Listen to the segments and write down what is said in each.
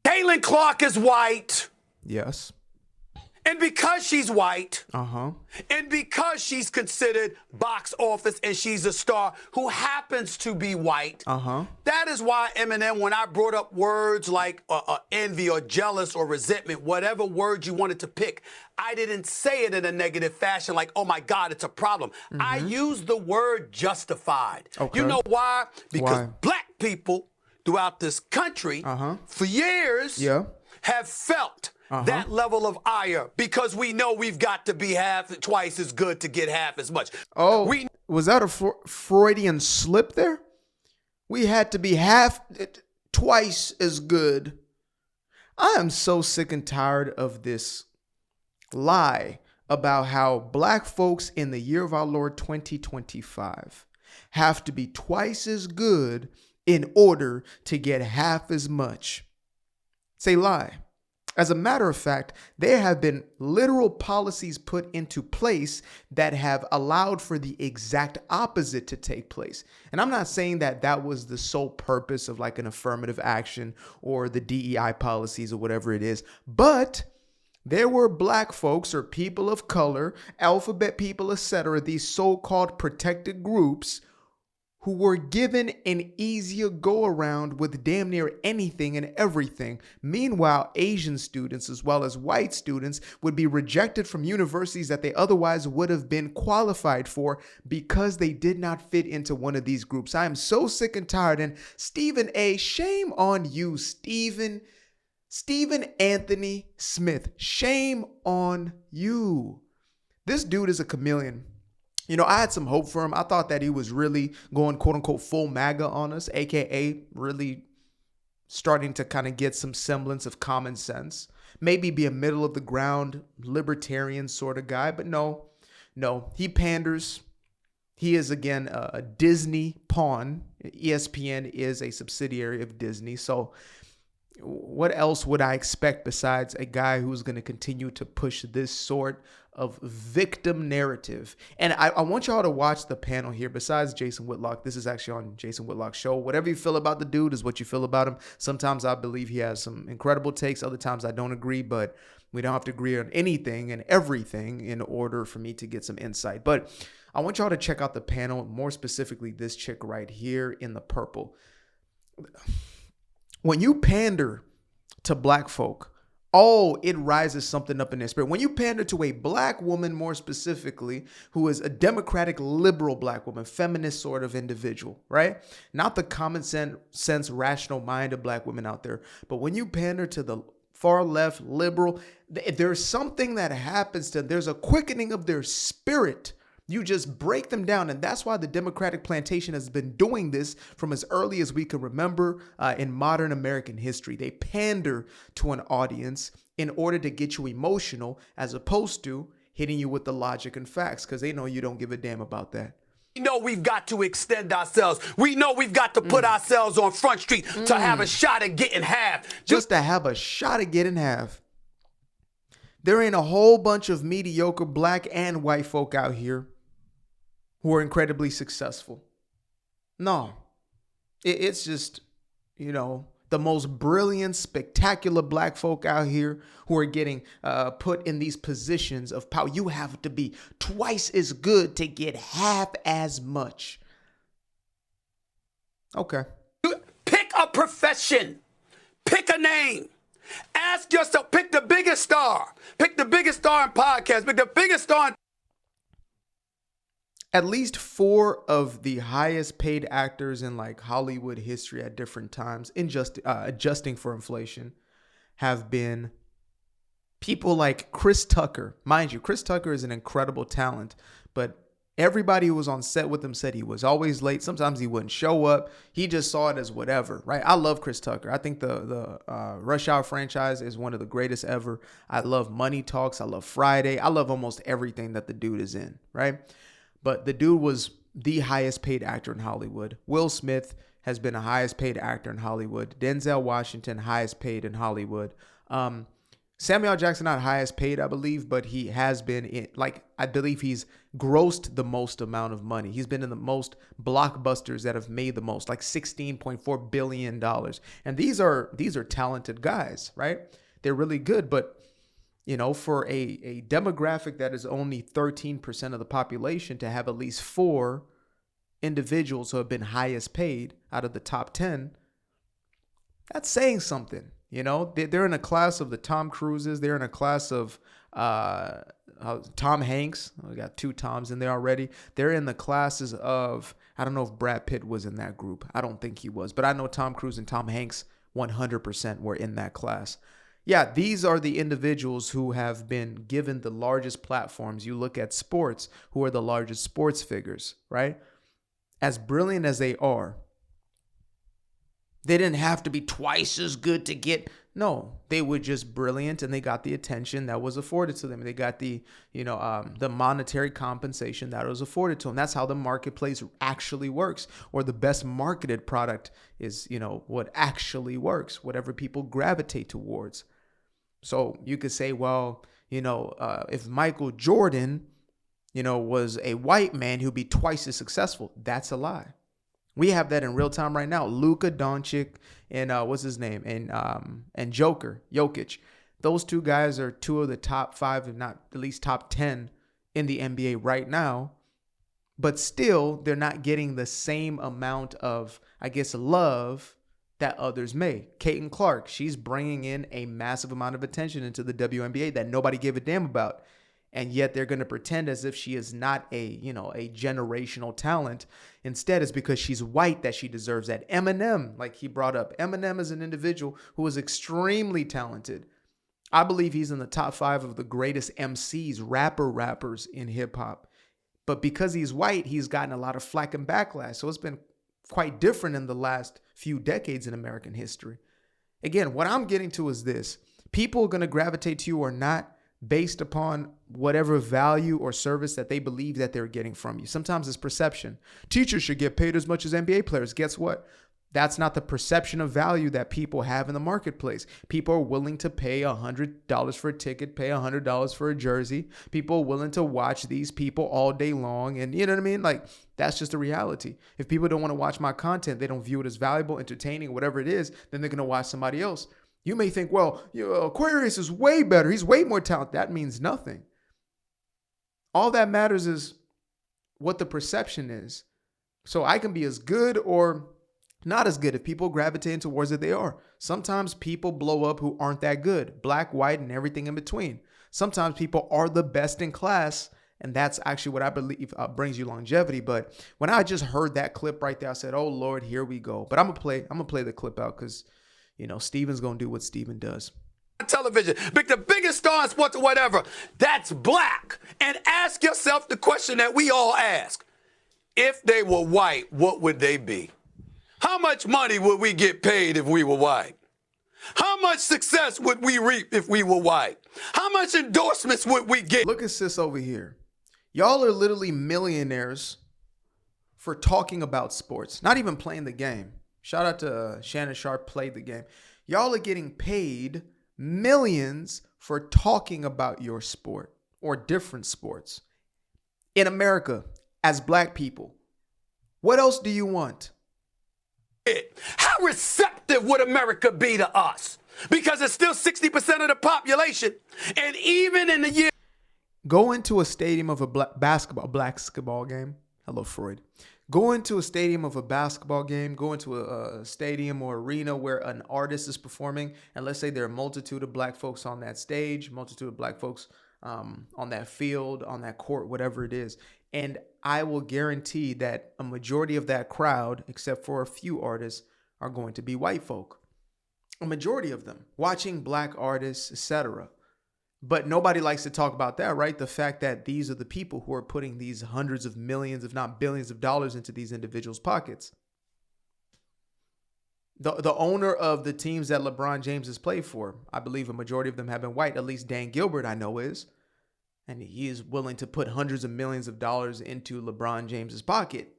Caitlin Clark is white. Yes. And because she's white, Uh-huh. and because she's considered box office and she's a star who happens to be white, Uh-huh. that is why Eminem, when I brought up words like envy or jealous or resentment, whatever word you wanted to pick, I didn't say it in a negative fashion like, oh my God, it's a problem. I used the word justified. Okay. You know why? Because Why? black people throughout this country for years have felt that level of ire because we know we've got to be twice as good to get half as much. Oh, was that a Freudian slip there? We had to be twice as good. I am so sick and tired of this lie about how black folks in the year of our Lord 2025 have to be twice as good in order to get half as much. It's a lie. As a matter of fact, there have been literal policies put into place that have allowed for the exact opposite to take place. And I'm not saying that that was the sole purpose of like an affirmative action or the DEI policies or whatever it is, but there were black folks or people of color, alphabet people, etc., these so-called protected groups who were given an easier go around with damn near anything and everything. Meanwhile, Asian students as well as white students would be rejected from universities that they otherwise would have been qualified for because they did not fit into one of these groups. I am so sick and tired. And Stephen A., shame on you, Stephen Anthony Smith. Shame on you. This dude is a chameleon. You know, I had some hope for him. I thought that he was really going, quote unquote, full MAGA on us, AKA really starting to kind of get some semblance of common sense. Maybe be a middle of the ground libertarian sort of guy. But no, he panders. He is, again, a Disney pawn. ESPN is a subsidiary of Disney. So what else would I expect besides a guy who's going to continue to push this sort of victim narrative? And I want y'all to watch the panel here. Besides Jason Whitlock, this is actually on Jason Whitlock's show. Whatever you feel about the dude is what you feel about him. Sometimes I believe he has some incredible takes. Other times I don't agree, but we don't have to agree on anything and everything in order for me to get some insight. But I want y'all to check out the panel, more specifically this chick right here in the purple. When you pander to black folk, it rises something up in their spirit. When you pander to a black woman, more specifically, who is a democratic liberal black woman, feminist sort of individual, right? Not the common sense, rational mind of black women out there. But when you pander to the far left liberal, there's something that happens to them. There's a quickening of their spirit. You just break them down. And that's why the Democratic plantation has been doing this from as early as we can remember in modern American history. They pander to an audience in order to get you emotional, as opposed to hitting you with the logic and facts, because they know you don't give a damn about that. We know we've got to extend ourselves. We know we've got to put ourselves on Front Street to have a shot at getting half. Just to have a shot at getting half. There ain't a whole bunch of mediocre black and white folk out here who are incredibly successful. No, it's just, the most brilliant, spectacular black folk out here who are getting put in these positions of power. You have to be twice as good to get half as much. Okay. Pick a profession. Pick a name. Ask yourself, pick the biggest star. Pick the biggest star in podcasts. Pick the biggest star in... At least 4 of the highest paid actors in like Hollywood history at different times, adjusting for inflation, have been people like Chris Tucker. Mind you, Chris Tucker is an incredible talent, but everybody who was on set with him said he was always late. Sometimes he wouldn't show up. He just saw it as whatever, right? I love Chris Tucker. I think the Rush Hour franchise is one of the greatest ever. I love Money Talks. I love Friday. I love almost everything that the dude is in, right? But the dude was the highest paid actor in Hollywood. Will Smith has been the highest paid actor in Hollywood. Denzel Washington, highest paid in Hollywood. Samuel Jackson not highest paid, I believe, but he has been in, like, I believe he's grossed the most amount of money. He's been in the most blockbusters that have made the most, like $16.4 billion. And these are talented guys, right? They're really good. But, you know, for a demographic that is only 13% of the population to have at least 4 individuals who have been highest paid out of the top 10, that's saying something. You know, they're in a class of the Tom Cruises. They're in a class of Tom Hanks. We got 2 Toms in there already. They're in the classes of, I don't know if Brad Pitt was in that group. I don't think he was. But I know Tom Cruise and Tom Hanks 100% were in that class. Yeah, these are the individuals who have been given the largest platforms. You look at sports, who are the largest sports figures, right? As brilliant as they are, they didn't have to be twice as good to get. No, they were just brilliant, and they got the attention that was afforded to them. They got the, the monetary compensation that was afforded to them. That's how the marketplace actually works, or the best marketed product is, what actually works, whatever people gravitate towards. So you could say, well, if Michael Jordan, was a white man, he'd be twice as successful. That's a lie. We have that in real time right now. Luka Doncic and what's his name? And Jokic. Those 2 guys are 2 of the top 5, if not at least top 10 in the NBA right now. But still, they're not getting the same amount of, I guess, love that others may. Caitlin Clark, she's bringing in a massive amount of attention into the WNBA that nobody gave a damn about. And yet they're going to pretend as if she is not a generational talent. Instead, it's because she's white that she deserves that. Eminem, like he brought up, Eminem is an individual who is extremely talented. I believe he's in the top 5 of the greatest MCs, rappers in hip hop. But because he's white, he's gotten a lot of flack and backlash. So it's been quite different in the last few decades in American history. Again, what I'm getting to is this. People are going to gravitate to you or not based upon whatever value or service that they believe that they're getting from you. Sometimes it's perception. Teachers should get paid as much as NBA players. Guess what? That's not the perception of value that people have in the marketplace. People are willing to pay $100 for a ticket, pay $100 for a jersey. People are willing to watch these people all day long. And you know what I mean? Like, that's just the reality. If people don't want to watch my content, they don't view it as valuable, entertaining, whatever it is, then they're going to watch somebody else. You may think, well, Aquarius is way better. He's way more talented. That means nothing. All that matters is what the perception is. So I can be as good or not as good if people gravitate towards it, they are. Sometimes people blow up who aren't that good. Black, white, and everything in between. Sometimes people are the best in class, and that's actually what I believe brings you longevity. But when I just heard that clip right there, I said, oh, Lord, here we go. But I'm going to play the clip out because Steven's going to do what Steven does. Television, the biggest star in sports or whatever, that's black. And ask yourself the question that we all ask. If they were white, what would they be? How much money would we get paid if we were white? How much success would we reap if we were white? How much endorsements would we get? Look at sis over here. Y'all are literally millionaires for talking about sports, not even playing the game. Shout out to Shannon Sharp, played the game. Y'all are getting paid millions for talking about your sport or different sports. In America, as black people, what else do you want? How receptive would America be to us? Because it's still 60% of the population. And even in the year... Go into a stadium of a basketball game. Hello, Freud. Go into a stadium of a basketball game, go into a stadium or arena where an artist is performing, and let's say there are a multitude of black folks on that stage, multitude of black folks on that field, on that court, whatever it is. And I will guarantee that a majority of that crowd, except for a few artists, are going to be white folk. A majority of them watching black artists, etc. But nobody likes to talk about that, right? The fact that these are the people who are putting these hundreds of millions, if not billions of dollars into these individuals' pockets. The owner of the teams that LeBron James has played for, I believe a majority of them have been white. At least Dan Gilbert, I know, is. And he is willing to put hundreds of millions of dollars into LeBron James's pocket.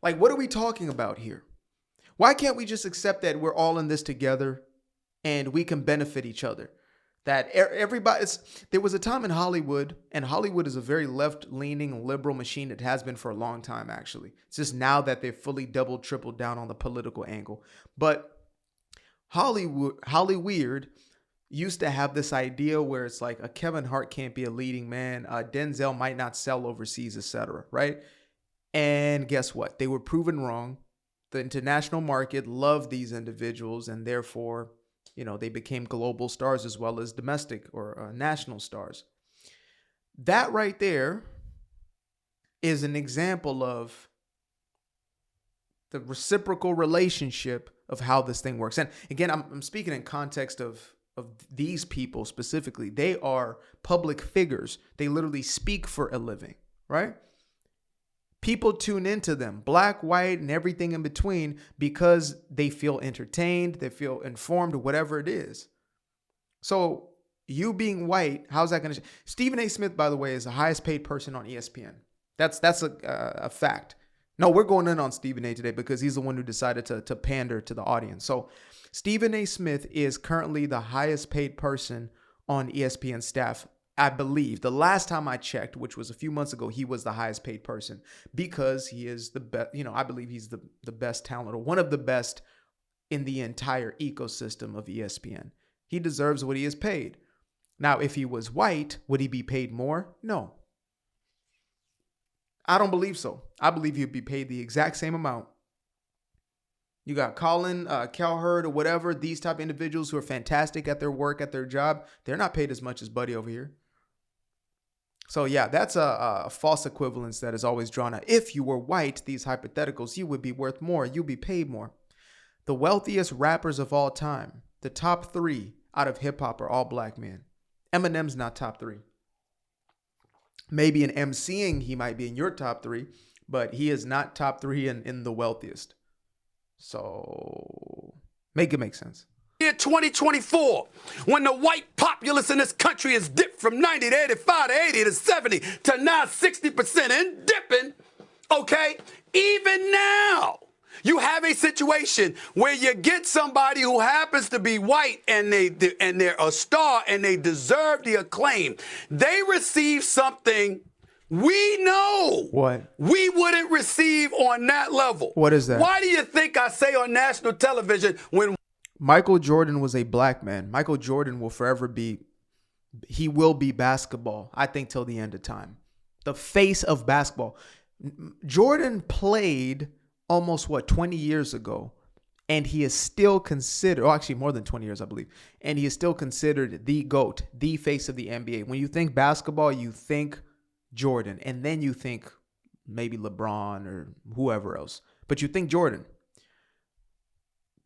Like, what are we talking about here? Why can't we just accept that we're all in this together? and we can benefit each other. That everybody, there was a time in Hollywood, and Hollywood is a very left-leaning liberal machine. It has been for a long time, actually. It's just now that they've fully doubled, tripled down on the political angle. But Hollyweird used to have this idea where it's like a Kevin Hart can't be a leading man, Denzel might not sell overseas, etc. Right? And guess what? They were proven wrong. The international market loved these individuals, and therefore, they became global stars as well as domestic or national stars. That right there is an example of the reciprocal relationship of how this thing works. And again, I'm speaking in context of these people specifically. They are public figures. They literally speak for a living, right? People tune into them, black, white, and everything in between, because they feel entertained, they feel informed, whatever it is. So you being white, how's that going to... Stephen A. Smith, by the way, is the highest paid person on ESPN. That's a fact. No, we're going in on Stephen A. today because he's the one who decided to pander to the audience. So Stephen A. Smith is currently the highest paid person on ESPN staff. I believe the last time I checked, which was a few months ago, he was the highest paid person because he is the best. I believe he's the best talent, or one of the best in the entire ecosystem of ESPN. He deserves what he is paid. Now, if he was white, would he be paid more? No. I don't believe so. I believe he'd be paid the exact same amount. You got Colin Cowherd or whatever, these type of individuals who are fantastic at their work, at their job. They're not paid as much as Buddy over here. So yeah, that's a false equivalence that is always drawn out. If you were white, these hypotheticals, you would be worth more. You'd be paid more. The wealthiest rappers of all time, the top 3 out of hip hop, are all black men. Eminem's not top 3. Maybe in MCing, he might be in your top 3, but he is not top 3 in the wealthiest. So make it make sense. Year 2024, when the white populace in this country is dipped from 90 to 85 to 80 to 70 to now 60% and dipping, okay? Even now, you have a situation where you get somebody who happens to be white and they're a star and they deserve the acclaim. They receive something we know what we wouldn't receive on that level. What is that? Why do you think I say on national television when Michael Jordan was a black man? Michael Jordan will forever be, he will be basketball, I think, till the end of time. The face of basketball. Jordan played almost 20 years ago, and he is still considered, or actually more than 20 years, I believe, and he is still considered the GOAT, the face of the NBA. When you think basketball, you think Jordan, and then you think maybe LeBron or whoever else, but you think Jordan.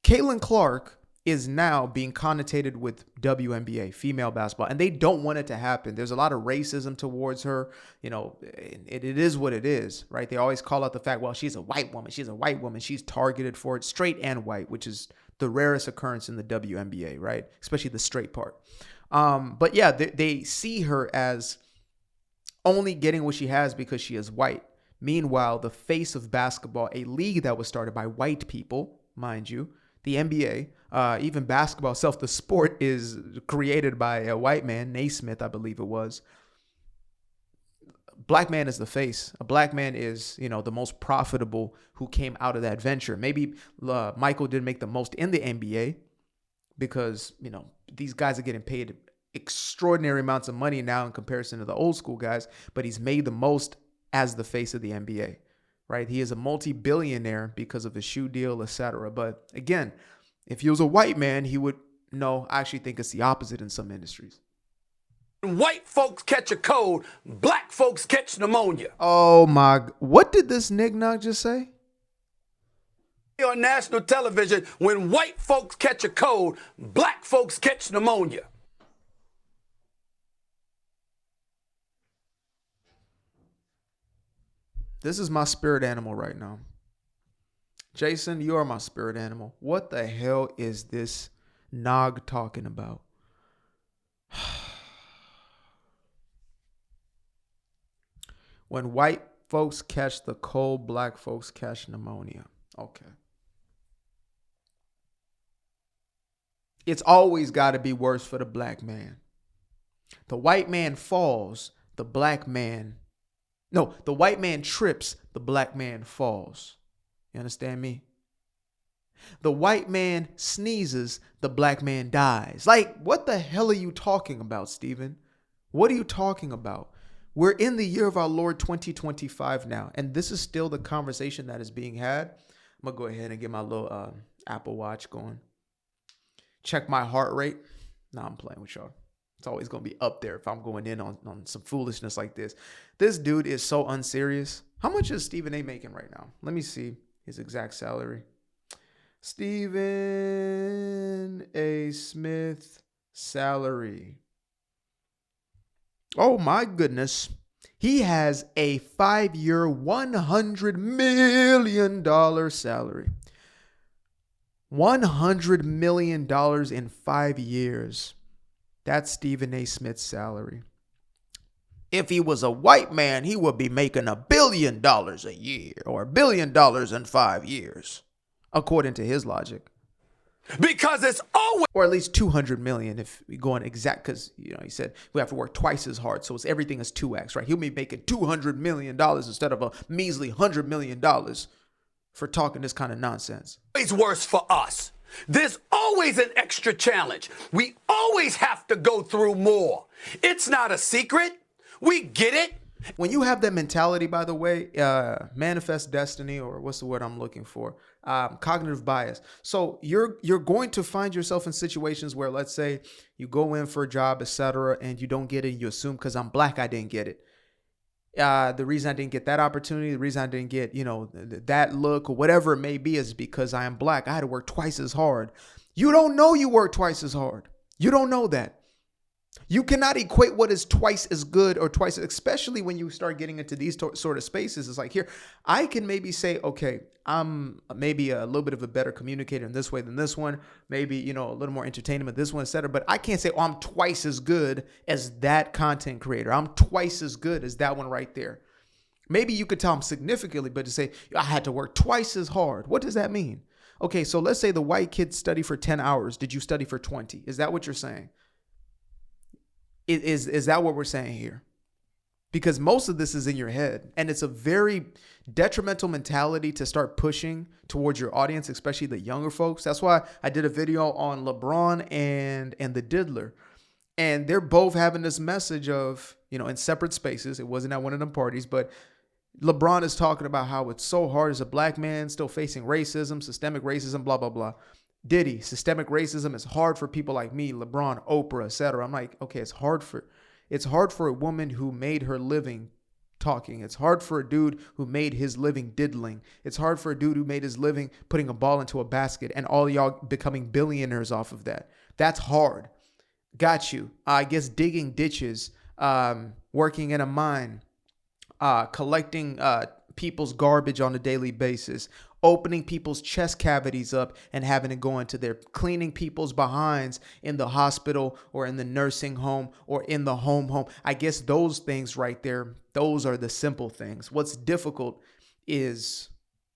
Caitlin Clark is now being connotated with WNBA, female basketball, and they don't want it to happen. There's a lot of racism towards her. It is what it is, right? They always call out the fact, well, she's a white woman. She's a white woman. She's targeted for it, straight and white, which is the rarest occurrence in the WNBA, right? Especially the straight part. But yeah, they see her as only getting what she has because she is white. Meanwhile, the face of basketball, a league that was started by white people, mind you, the NBA, even basketball itself, the sport is created by a white man, Naismith, I believe it was. Black man is the face. A black man is, the most profitable who came out of that venture. Maybe Michael didn't make the most in the NBA because, these guys are getting paid extraordinary amounts of money now in comparison to the old school guys, but he's made the most as the face of the NBA. Right? He is a multi-billionaire because of his shoe deal, etc. But again, if he was a white man, he would know. I actually think it's the opposite in some industries. White folks catch a cold, black folks catch pneumonia. Oh my, what did this nignog just say? On national television, when white folks catch a cold, black folks catch pneumonia. This is my spirit animal right now. Jason, you are my spirit animal. What the hell is this nog talking about? When white folks catch the cold, black folks catch pneumonia. Okay. It's always got to be worse for the black man. The white man falls, the white man trips, the black man falls. You understand me? The white man sneezes, the black man dies. Like, what the hell are you talking about, Stephen? What are you talking about? We're in the year of our Lord 2025 now, and this is still the conversation that is being had. I'm going to go ahead and get my little Apple Watch going. Check my heart rate. Nah, I'm playing with y'all. It's always going to be up there if I'm going in on some foolishness like this. This dude is so unserious. How much is Stephen A. making right now? Let me see his exact salary. Stephen A. Smith salary. Oh my goodness. He has a 5-year, $100 million salary. $100 million in 5 years. That's Stephen A. Smith's salary. If he was a white man, he would be making $1 billion a year or $1 billion in 5 years, according to his logic. Because it's always, or at least 200 million if we go on exact, because he said we have to work twice as hard, so everything is 2x, right? He'll be making $200 million instead of a measly $100 million for talking this kind of nonsense. Always worse for us. There's always an extra challenge. We always have to go through more. It's not a secret. We get it. When you have that mentality, by the way, manifest destiny, or what's the word I'm looking for? Cognitive bias. So you're going to find yourself in situations where, let's say you go in for a job, etc., and you don't get it. You assume because I'm black, I didn't get it. The reason I didn't get that opportunity, the reason I didn't get, that look or whatever it may be is because I am black. I had to work twice as hard. You don't know you work twice as hard. You don't know that. You cannot equate what is twice as good or twice, especially when you start getting into these sort of spaces. It's like, here, I can maybe say, okay, I'm maybe a little bit of a better communicator in this way than this one. Maybe, a little more entertainment, this one, etc. But I can't say, oh, I'm twice as good as that content creator. I'm twice as good as that one right there. Maybe you could tell them significantly, but to say, I had to work twice as hard. What does that mean? Okay, so let's say the white kids study for 10 hours. Did you study for 20? Is that what you're saying? Is that what we're saying here? Because most of this is in your head, and it's a very detrimental mentality to start pushing towards your audience, especially the younger folks. That's why I did a video on LeBron and the Diddler, and they're both having this message of, in separate spaces. It wasn't at one of them parties, but LeBron is talking about how it's so hard as a black man still facing racism, systemic racism, blah, blah, blah. Diddy, systemic racism is hard for people like me, LeBron, Oprah, etc. I'm like, okay, it's hard for a woman who made her living talking. It's hard for a dude who made his living diddling. It's hard for a dude who made his living putting a ball into a basket, and all y'all becoming billionaires off of that. That's hard. Got you. I guess digging ditches, working in a mine, collecting people's garbage on a daily basis, opening people's chest cavities up and having it go into there, cleaning people's behinds in the hospital or in the nursing home or in the home. I guess those things right there, those are the simple things. What's difficult is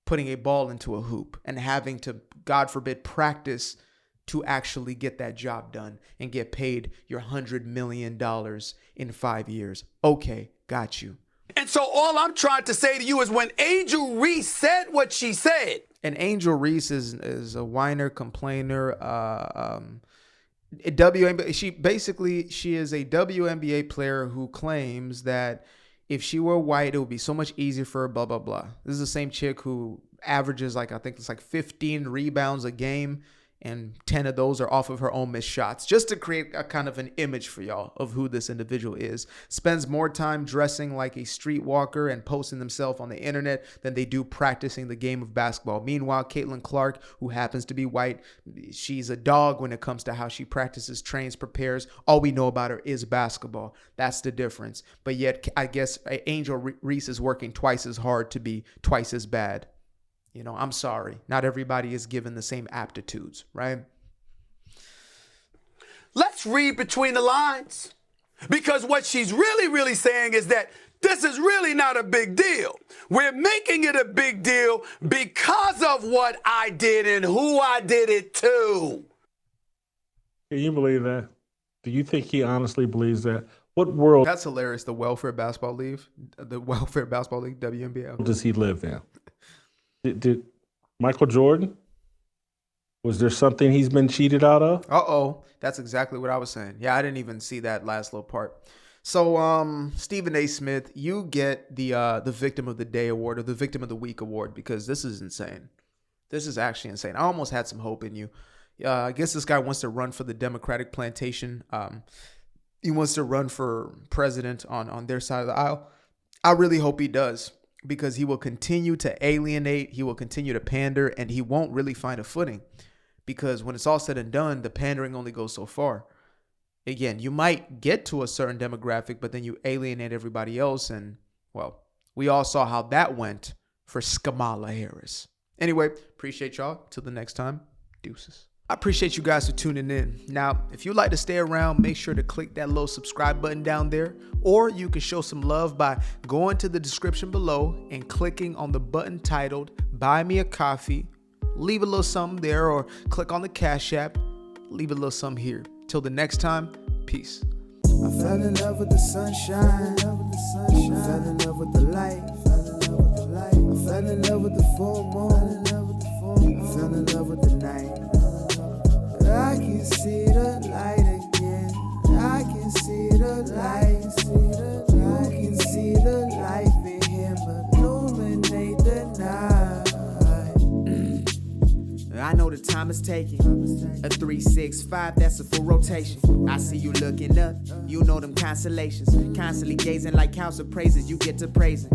putting a ball into a hoop and having to, God forbid, practice to actually get that job done and get paid your $100 million in 5 years. Okay, got you. And so all I'm trying to say to you is when Angel Reese said what she said. And Angel Reese is a whiner, complainer. She is a WNBA player who claims that if she were white, it would be so much easier for her, blah, blah, blah. This is the same chick who averages I think it's 15 rebounds a game, and 10 of those are off of her own missed shots, just to create a kind of an image for y'all of who this individual is. Spends more time dressing like a streetwalker and posting themselves on the internet than they do practicing the game of basketball. Meanwhile, Caitlin Clark, who happens to be white, she's a dog when it comes to how she practices, trains, prepares. All we know about her is basketball. That's the difference. But yet, I guess Angel Reese is working twice as hard to be twice as bad. I'm sorry. Not everybody is given the same aptitudes, right? Let's read between the lines. Because what she's really, really saying is that this is really not a big deal. We're making it a big deal because of what I did and who I did it to. Can you believe that? Do you think he honestly believes that? What world That's hilarious. The welfare basketball league, WNBL. does he live in? Did Michael Jordan? Was there something he's been cheated out of? That's exactly what I was saying. Yeah, I didn't even see that last little part. So, Stephen A. Smith, you get the Victim of the Day award or the Victim of the Week award because this is insane. This is actually insane. I almost had some hope in you. I guess this guy wants to run for the Democratic plantation. He wants to run for president on their side of the aisle. I really hope he does because he will continue to alienate. He will continue to pander, and he won't really find a footing because when it's all said and done, the pandering only goes so far. Again, you might get to a certain demographic, but then you alienate everybody else. And, well, we all saw how that went for Kamala Harris. Anyway, appreciate y'all. Till the next time, deuces. I appreciate you guys for tuning in. Now, if you'd like to stay around, make sure to click that little subscribe button down there. Or you can show some love by going to the description below and clicking on the button titled Buy Me a Coffee. Leave a little something there or click on the Cash App. Leave a little something here. Till the next time, peace. I fell in love with the sunshine. I fell in love with the light. I fell in love with the full moon. I fell in love with the night. I can see the light again. I can see the light. You can see the life in him illuminate the night. I know the time is taking. A 3-6-5, that's a full rotation. I see you looking up, you know them constellations. Constantly gazing like house of praises, you get to praising.